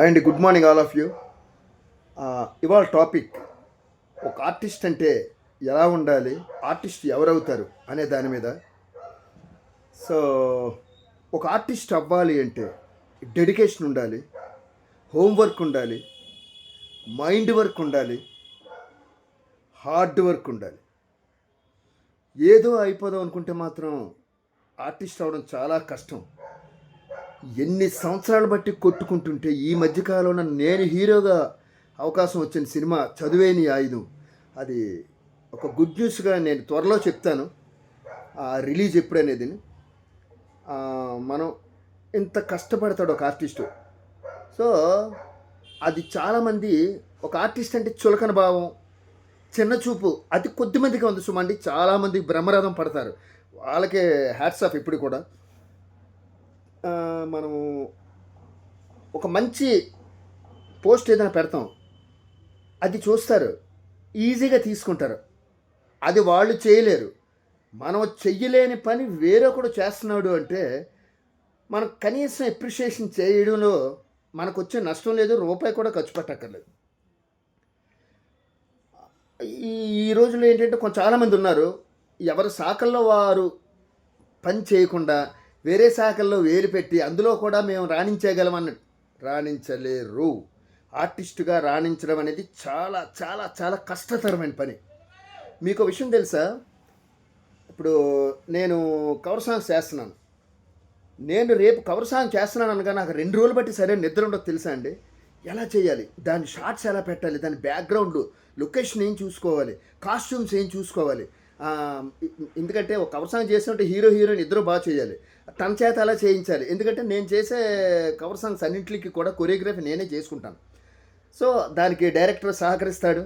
And good morning all of you. ఇవాళ topic ఒక artist అంటే ఎలా ఉండాలి, ఆర్టిస్ట్ ఎవరవుతారు అనే దాని మీద. సో ఒక ఆర్టిస్ట్ అవ్వాలి అంటే డెడికేషన్ ఉండాలి, హోంవర్క్ ఉండాలి, మైండ్ వర్క్ ఉండాలి, హార్డ్ వర్క్ ఉండాలి. ఏదో అయిపోదాం అనుకుంటే మాత్రం ఆర్టిస్ట్ అవ్వడం చాలా కష్టం. ఎన్ని సంవత్సరాలు బట్టి కొట్టుకుంటుంటే ఈ మధ్యకాలంలో నేను హీరోగా అవకాశం వచ్చిన సినిమా చదువేని ఆయుధం. అది ఒక గుడ్ న్యూస్గా నేను త్వరలో చెప్తాను, రిలీజ్ ఎప్పుడనేది. మనం ఇంత కష్టపడతాడు ఒక ఆర్టిస్టు. సో అది చాలామంది ఒక ఆర్టిస్ట్ అంటే చులకన భావం, చిన్న చూపు అది కొద్దిమందికి ఉంది సుమండి. చాలామంది బ్రహ్మరథం పడతారు, వాళ్ళకే హ్యాట్స్ ఆఫ్. ఇప్పుడు కూడా మనము ఒక మంచి పోస్ట్ ఏదైనా పెడతాం, అది చూస్తారు, ఈజీగా తీసుకుంటారు. అది వాళ్ళు చేయలేరు. మనం చెయ్యలేని పని వేరొకడు చేస్తున్నాడు అంటే మనం కనీసం అప్రిషియేషన్ చేయడంలో మనకు వచ్చే నష్టం లేదు, రూపాయి కూడా ఖర్చు పెట్టక్కర్లేదు. ఈ రోజుల్లో ఏంటంటే చాలామంది ఉన్నారు, ఎవరి శాఖల్లో వారు పని చేయకుండా వేరే శాఖల్లో వేలు పెట్టి అందులో కూడా మేము రాణించగలమన్నట్టు రాణించలేరు. ఆర్టిస్టుగా రాణించడం అనేది చాలా చాలా చాలా కష్టతరమైన పని. మీకు విషయం తెలుసా? ఇప్పుడు నేను కవర్ సాంగ్స్ చేస్తున్నాను. నేను రేపు కవర్ సాంగ్ చేస్తున్నాను అనగా నాకు 2 రోజులు బట్టి సరైన నిద్ర ఉండదు తెలుసా అండి. ఎలా చేయాలి, దాని షార్ట్స్ ఎలా పెట్టాలి, దాని బ్యాక్గ్రౌండ్ లొకేషన్ ఏం చూసుకోవాలి, కాస్ట్యూమ్స్ ఏం చూసుకోవాలి. ఎందుకంటే ఒక కవర్ సాంగ్ చేస్తుంటే హీరో హీరోయిన్ ఇద్దరు బాగా చేయాలి, తన చేత అలా చేయించాలి. ఎందుకంటే నేను చేసే కవర్ సాంగ్స్ అన్నింటికి కూడా కొరియోగ్రఫీ నేనే చేసుకుంటాను. సో దానికి డైరెక్టర్ సహకరిస్తాడు,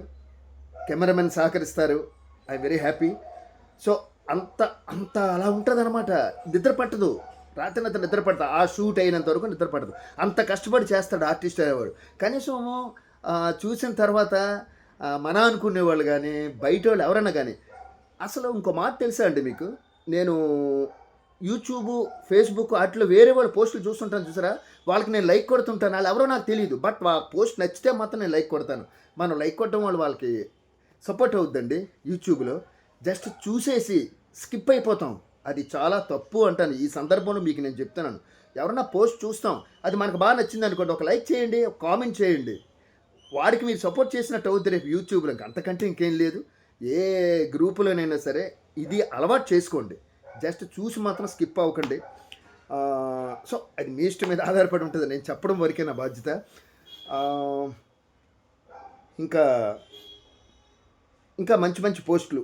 కెమెరామెన్ సహకరిస్తారు. I very happy. సో అంత అంత అలా ఉంటుంది అనమాట. నిద్ర పట్టదు, రాత్రి నిద్ర పడతా, ఆ షూట్ అయినంత వరకు నిద్ర పడదు. అంత కష్టపడి చేస్తాడు ఆర్టిస్ట్ అనేవాడు. కనీసం చూసిన తర్వాత మన అనుకునేవాళ్ళు కానీ బయట వాళ్ళు ఎవరైనా కానీ. అసలు ఇంకో మాట తెలుసా అండి మీకు? నేను యూట్యూబ్, ఫేస్బుక్ వాటిలో వేరే వాళ్ళు పోస్టులు చూస్తుంటాను చూసారా, వాళ్ళకి నేను లైక్ కొడుతుంటాను. వాళ్ళు ఎవరో నాకు తెలియదు, బట్ ఆ పోస్ట్ నచ్చితే మాత్రం నేను లైక్ కొడతాను. మనం లైక్ కొట్టడం వల్ల వాళ్ళకి సపోర్ట్ అవుద్దండి. యూట్యూబ్లో జస్ట్ చూసేసి స్కిప్ అయిపోతాం, అది చాలా తప్పు అంటాను. ఈ సందర్భంలో మీకు నేను చెప్తున్నాను, ఎవరన్నా పోస్ట్ చూస్తాం, అది మనకు బాగా నచ్చింది అనుకోండి, ఒక లైక్ చేయండి, ఒక కామెంట్ చేయండి. వాడికి మీరు సపోర్ట్ చేసినట్టు అవుద్ది రేపు యూట్యూబ్లో. అంతకంటే ఇంకేం లేదు. ఏ గ్రూపులోనైనా సరే ఇది అలవాటు చేసుకోండి. జస్ట్ చూసి మాత్రం స్కిప్ అవ్వకండి. సో అది మీ ఇష్టం మీద ఆధారపడి ఉంటుంది, నేను చెప్పడం వరకే నా బాధ్యత. ఇంకా ఇంకా మంచి మంచి పోస్టులు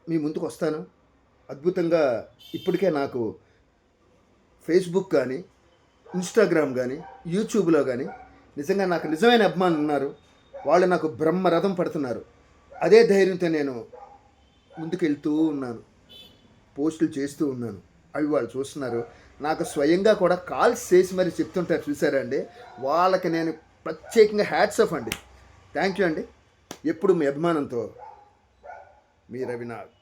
మీ ముందుకు వస్తాను అద్భుతంగా. ఇప్పటికే నాకు ఫేస్బుక్ కానీ, ఇన్స్టాగ్రామ్ కానీ, యూట్యూబ్లో కానీ నిజంగా నాకు నిజమైన అభిమానులు ఉన్నారు. వాళ్ళు నాకు బ్రహ్మరథం పడుతున్నారు. అదే ధైర్యంతో నేను ముందుకు వెళ్తూ ఉన్నాను, పోస్టులు చేస్తూ ఉన్నాను. అవి వాళ్ళు చూస్తున్నారు. నాకు స్వయంగా కూడా కాల్స్ చేసి మరి చెప్తుంటారు చూసారా అండి. వాళ్ళకి నేను ప్రత్యేకంగా హ్యాట్స్ ఆఫ్ అండి. థ్యాంక్ యూ అండి. ఎప్పుడు మీ అభిమానంతో, మీ రవినాథ్.